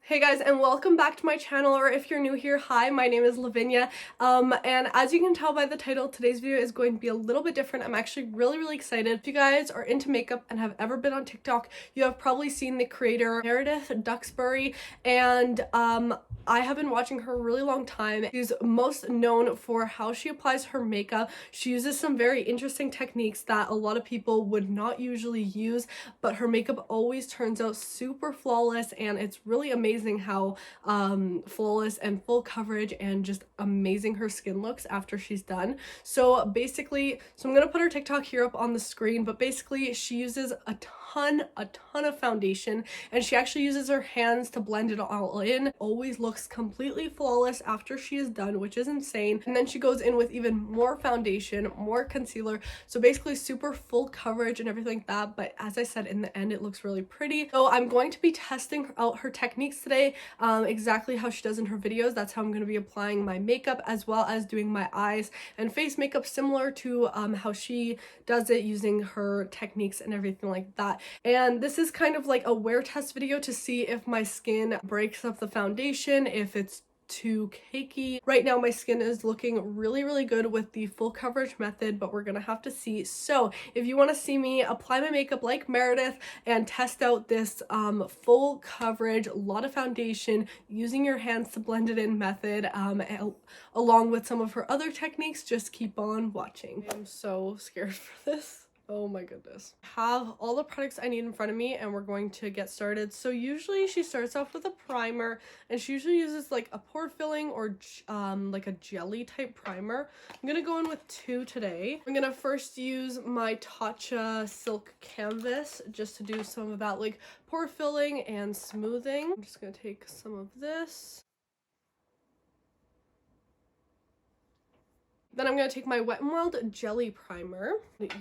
Hey guys, and welcome back to my channel, or if you're new here, hi, my name is Lavinia, and as you can tell by the title, today's video is going to be a little bit different. I'm actually really excited. If you guys are into makeup and have ever been on TikTok, you have probably seen the creator Meredith Duxbury, and I have been watching her a really long time. She's most known for how she applies her makeup. She uses some very interesting techniques that a lot of people would not usually use, but her makeup always turns out super flawless, and it's really amazing how flawless and full coverage and just amazing her skin looks after she's done. So basically, I'm gonna put her TikTok here up on the screen, but basically she uses a ton of foundation, and she actually uses her hands to blend it all in. Always looks completely flawless after she is done, which is insane. And then she goes in with even more foundation, more concealer, so basically super full coverage and everything like that. But as I said, in the end it looks really pretty. So I'm going to be testing out her techniques today, exactly how she does in her videos. That's how I'm going to be applying my makeup, as well as doing my eyes and face makeup similar to how she does it, using her techniques and everything like that. And this is kind of like a wear test video to see if my skin breaks up the foundation, if it's too cakey. Right now my skin is looking really good with the full coverage method, but we're gonna have to see. So if you want to see me apply my makeup like Meredith and test out this full coverage, a lot of foundation, using your hands to blend it in method, along with some of her other techniques, just keep on watching. I'm so scared for this. Oh my goodness. I have all the products I need in front of me, and we're going to get started. So usually she starts off with a primer, and she usually uses like a pore filling or like a jelly type primer. I'm gonna go in with two today. I'm gonna first use my Tatcha Silk Canvas just to do some of that like pore filling and smoothing. I'm just gonna take some of this. Then I'm going to take my Wet n Wild Jelly Primer.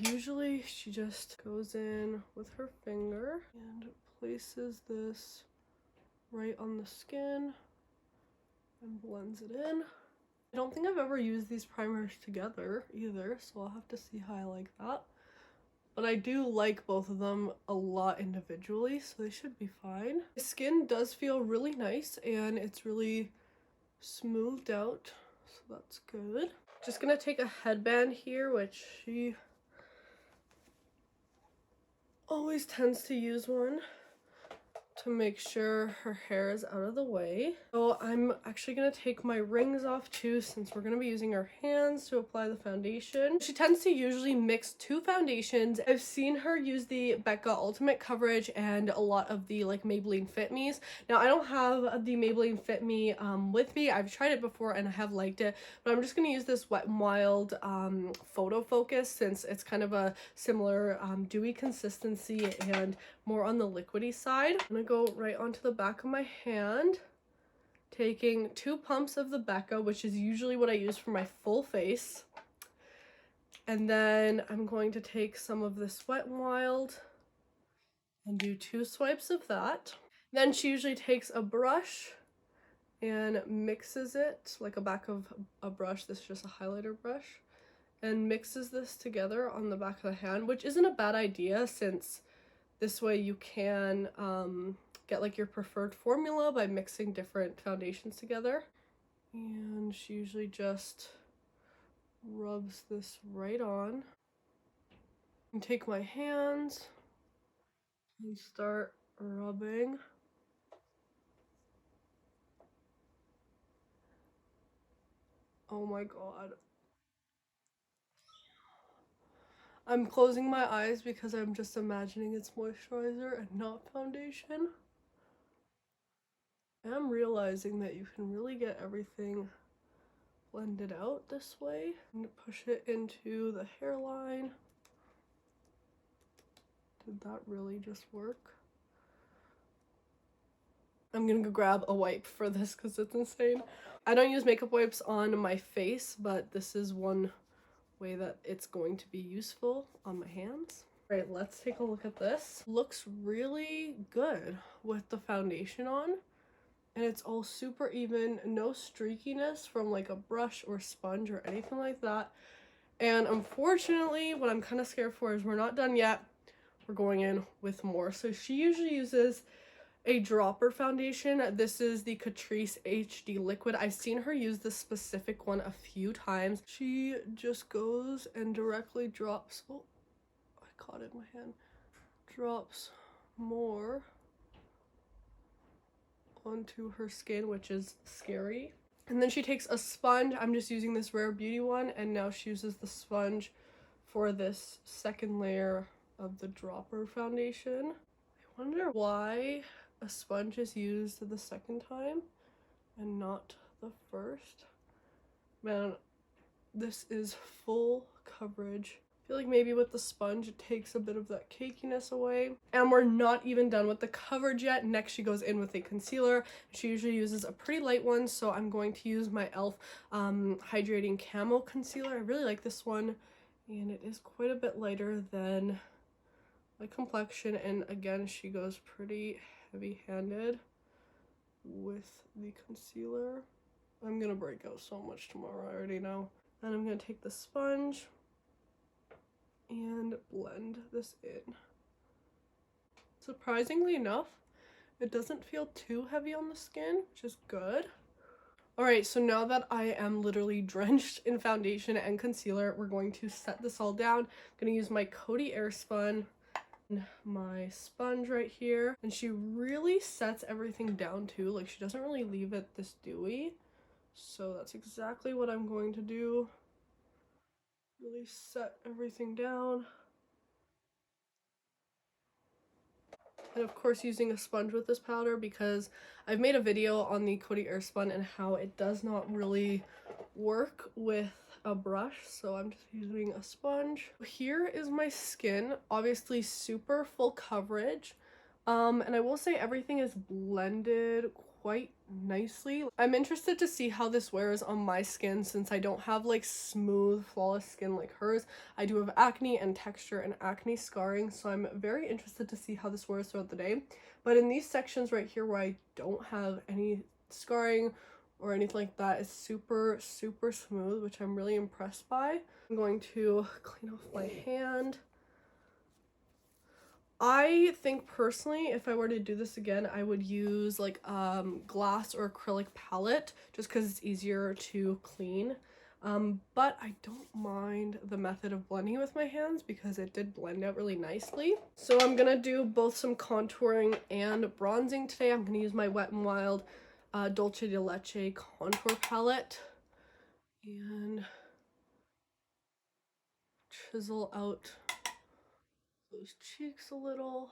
Usually she just goes in with her finger and places this right on the skin and blends it in. I don't think I've ever used these primers together either, so I'll have to see how I like that. But I do like both of them a lot individually, so they should be fine. The skin does feel really nice, and it's really smoothed out, so that's good. Just gonna take a headband here, which she always tends to use one to make sure her hair is out of the way. So I'm actually gonna take my rings off too, since we're gonna be using her hands to apply the foundation. She tends to usually mix two foundations. I've seen her use the Becca Ultimate Coverage and a lot of the like Maybelline Fit Me's. Now I don't have the Maybelline Fit Me with me. I've tried it before and I have liked it, but I'm just gonna use this Wet n Wild Photo Focus, since it's kind of a similar dewy consistency and more on the liquidy side. I'm gonna go right onto the back of my hand, taking 2 pumps of the Becca, which is usually what I use for my full face. And then I'm going to take some of this Wet n Wild and do 2 swipes of that. Then she usually takes a brush and mixes it, like a back of a brush, this is just a highlighter brush, and mixes this together on the back of the hand, which isn't a bad idea, since this way you can get like your preferred formula by mixing different foundations together. And she usually just rubs this right on. And take my hands and start rubbing. Oh my god. I'm closing my eyes because I'm just imagining it's moisturizer and not foundation. And I'm realizing that you can really get everything blended out this way. I'm gonna push it into the hairline. Did that really just work? I'm gonna go grab a wipe for this because it's insane. I don't use makeup wipes on my face, but this is one way that it's going to be useful on my hands. All right, let's take a look at this. Looks really good with the foundation on, and it's all super even, no streakiness from like a brush or sponge or anything like that. And unfortunately, what I'm kind of scared for is we're not done yet. We're going in with more. So she usually uses a dropper foundation. This is the Catrice HD Liquid. I've seen her use this specific one a few times. She just goes and directly drops, oh, I caught it in my hand, drops more onto her skin, which is scary. And then she takes a sponge. I'm just using this Rare Beauty one, and now she uses the sponge for this second layer of the dropper foundation. I wonder why a sponge is used the second time and not the first. Man, this is full coverage. I feel like maybe with the sponge it takes a bit of that cakiness away. And we're not even done with the coverage yet. Next she goes in with a concealer. She usually uses a pretty light one, so I'm going to use my e.l.f. Hydrating Camo Concealer. I really like this one, and it is quite a bit lighter than my complexion, and again she goes pretty heavy-handed with the concealer. I'm gonna break out so much tomorrow, I already know. And I'm gonna take the sponge and blend this in. Surprisingly enough, it doesn't feel too heavy on the skin, which is good. Alright, so now that I am literally drenched in foundation and concealer, we're going to set this all down. I'm gonna use my Coty Airspun, my sponge right here, and she really sets everything down too. Like, she doesn't really leave it this dewy, so that's exactly what I'm going to do. Really set everything down. And of course using a sponge with this powder, because I've made a video on the Coty Airspun and how it does not really work with a brush, so I'm just using a sponge. Here is my skin, obviously super full coverage, and I will say everything is blended quite nicely. I'm interested to see how this wears on my skin, since I don't have like smooth flawless skin like hers. I do have acne and texture and acne scarring, so I'm very interested to see how this wears throughout the day. But in these sections right here where I don't have any scarring or anything like that, it's super smooth, which I'm really impressed by. I'm going to clean off my hand. I think personally, if I were to do this again, I would use like glass or acrylic palette, just because it's easier to clean. But I don't mind the method of blending with my hands because it did blend out really nicely. So I'm gonna do both some contouring and bronzing today. I'm gonna use my Wet n Wild Dolce de Leche contour palette and chisel out those cheeks a little.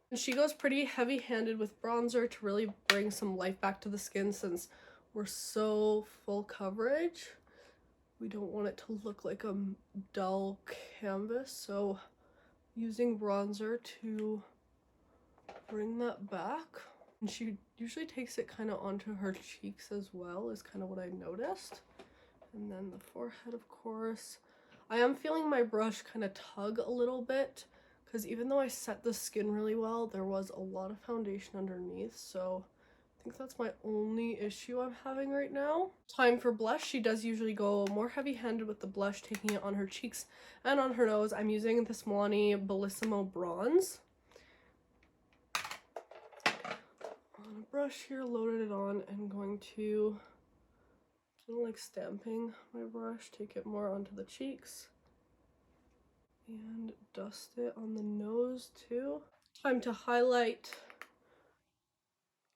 And she goes pretty heavy-handed with bronzer to really bring some life back to the skin, since we're so full coverage. We don't want it to look like a dull canvas, so using bronzer to bring that back. And she usually takes it kind of onto her cheeks as well, is kind of what I noticed. And then the forehead, of course. I am feeling my brush kind of tug a little bit, because even though I set the skin really well, there was a lot of foundation underneath, so I think that's my only issue I'm having right now. Time for blush. She does usually go more heavy-handed with the blush, taking it on her cheeks and on her nose. I'm using this Milani Bellissimo Bronze. On a brush here, loaded it on, and going to kind of like stamping my brush, take it more onto the cheeks and dust it on the nose too. Time to highlight,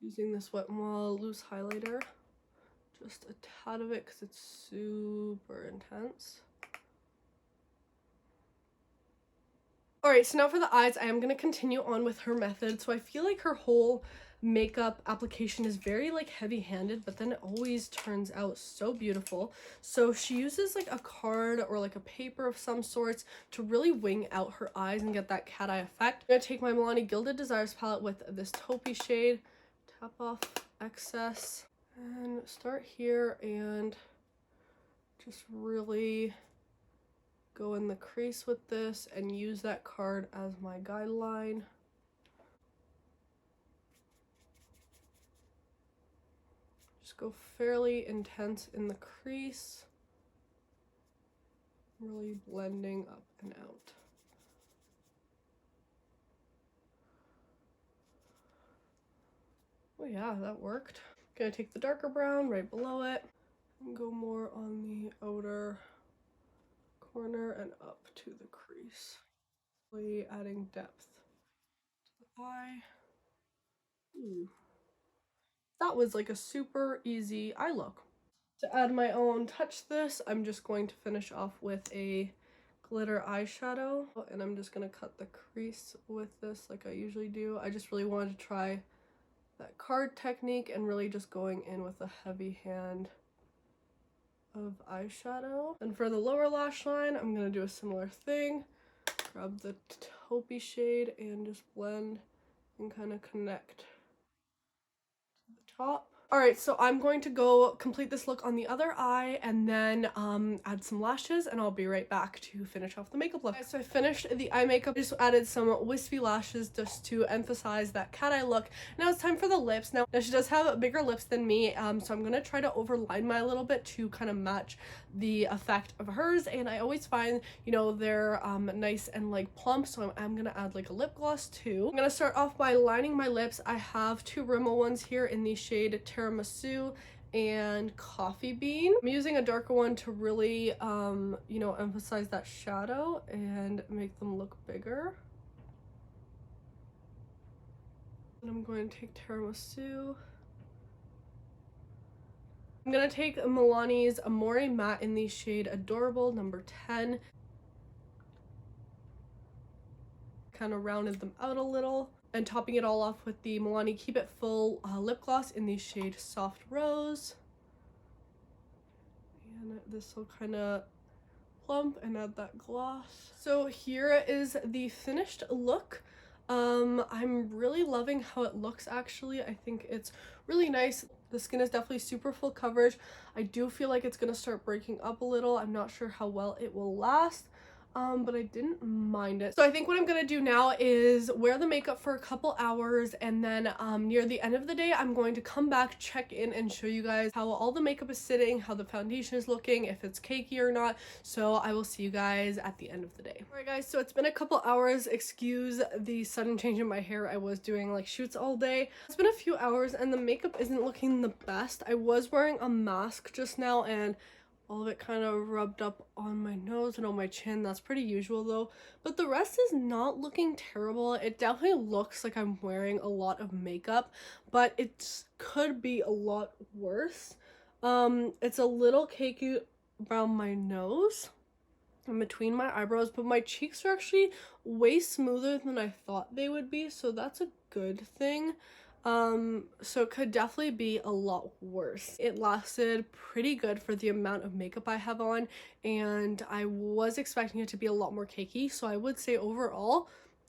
using this Wet n Wild loose highlighter, just a tad of it because it's super intense. Alright, so now for the eyes, I am going to continue on with her method. So I feel like her whole makeup application is very like heavy-handed, but then it always turns out so beautiful. So she uses like a card or like a paper of some sorts to really wing out her eyes and get that cat eye effect. I'm gonna take my Milani Gilded Desires palette with this taupey shade, tap off excess, and start here and just really go in the crease with this and use that card as my guideline. Just go fairly intense in the crease, really blending up and out. Oh yeah, that worked. Gonna take the darker brown right below it and go more on the outer corner and up to the crease. Really adding depth to the eye. Ooh. That was like a super easy eye look. To add my own touch to this, I'm just going to finish off with a glitter eyeshadow, and I'm just gonna cut the crease with this like I usually do. I just really wanted to try that card technique and really just going in with a heavy hand of eyeshadow. And for the lower lash line, I'm gonna do a similar thing. Grab the taupey shade and just blend and kind of connect to the top. Alright, so I'm going to go complete this look on the other eye and then add some lashes, and I'll be right back to finish off the makeup look. Okay, so I finished the eye makeup, just added some wispy lashes just to emphasize that cat eye look. Now it's time for the lips. Now she does have bigger lips than me, so I'm going to try to overline my a little bit to kind of match the effect of hers, and I always find, you know, they're nice and like plump, so I'm going to add like a lip gloss too. I'm going to start off by lining my lips. I have two Rimmel ones here in the shade Tiramisu and Coffee Bean. I'm using a darker one to really you know, emphasize that shadow and make them look bigger. And I'm going to take Tiramisu. I'm gonna take Milani's Amore Matte in the shade Adorable number 10. Kind of rounded them out a little, and topping it all off with the Milani Keep It Full lip gloss in the shade Soft Rose. And this will kind of plump and add that gloss. So here is the finished look. I'm really loving how it looks actually. I think it's really nice. The skin is definitely super full coverage. I do feel like it's gonna start breaking up a little. I'm not sure how well it will last. But I didn't mind it. So I think what I'm gonna do now is wear the makeup for a couple hours, and then near the end of the day I'm going to come back, check in, and show you guys how all the makeup is sitting, how the foundation is looking, if it's cakey or not. So I will see you guys at the end of the day. Alright guys, so it's been a couple hours. Excuse the sudden change in my hair. I was doing like shoots all day. It's been a few hours and the makeup isn't looking the best. I was wearing a mask just now and all of it kind of rubbed up on my nose and on my chin. That's pretty usual though, but the rest is not looking terrible. It definitely looks like I'm wearing a lot of makeup, but it could be a lot worse. It's a little cakey around my nose and between my eyebrows, but my cheeks are actually way smoother than I thought they would be, so that's a good thing. So it could definitely be a lot worse. It lasted pretty good for the amount of makeup I have on, and I was expecting it to be a lot more cakey, so I would say overall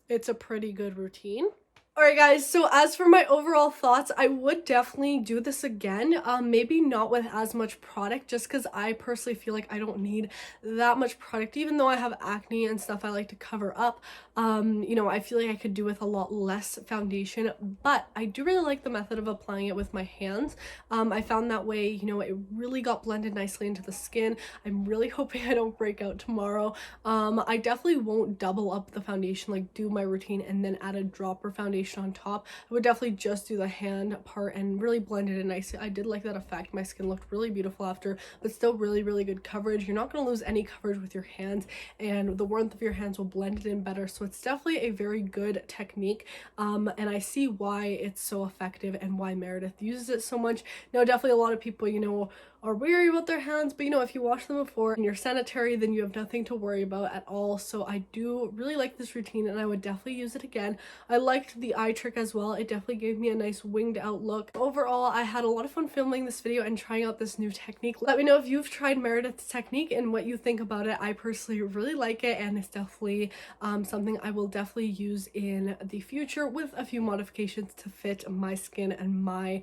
it's a pretty good routine. Alright guys, so as for my overall thoughts, I would definitely do this again. Maybe not with as much product, just because I personally feel like I don't need that much product. Even though I have acne and stuff I like to cover up, you know, I feel like I could do with a lot less foundation, but I do really like the method of applying it with my hands. I found that way, you know, it really got blended nicely into the skin. I'm really hoping I don't break out tomorrow. I definitely won't double up the foundation, like do my routine and then add a dropper foundation on top. I would definitely just do the hand part and really blend it in nicely. I did like that effect. My skin looked really beautiful after, but still really good coverage. You're not going to lose any coverage with your hands, and the warmth of your hands will blend it in better. So it's definitely a very good technique, and I see why it's so effective and why Meredith uses it so much. Now definitely a lot of people, you know, are wary about their hands, but you know, if you wash them before and you're sanitary, then you have nothing to worry about at all. So I do really like this routine and I would definitely use it again. I liked the eye trick as well. It definitely gave me a nice winged out look. Overall, I had a lot of fun filming this video and trying out this new technique. Let me know if you've tried Meredith's technique and what you think about it. I personally really like it, and it's definitely something I will definitely use in the future with a few modifications to fit my skin and my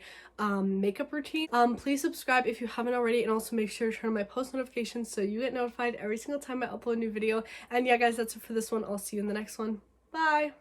makeup routine. Please subscribe if you haven't already, and also make sure to turn on my post notifications so you get notified every single time I upload a new video. And yeah guys, that's it for this one. I'll see you in the next one. Bye!